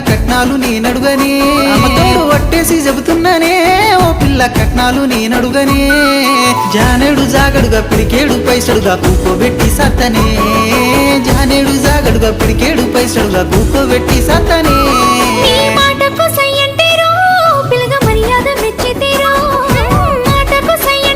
కట్నాలు నేనడుగనే అమ్మతోడు వట్టేసి చెబుతున్నానే ఓ పిల్ల కట్నాలు నేనడుగనే జానేడు జాగడుగా పిడికేడు పైసడుగా కూకోబెట్టి సత్తనే జానేడు జాగడుగా పిడికేడు పైసడుగా కూకోబెట్టి సత్తనే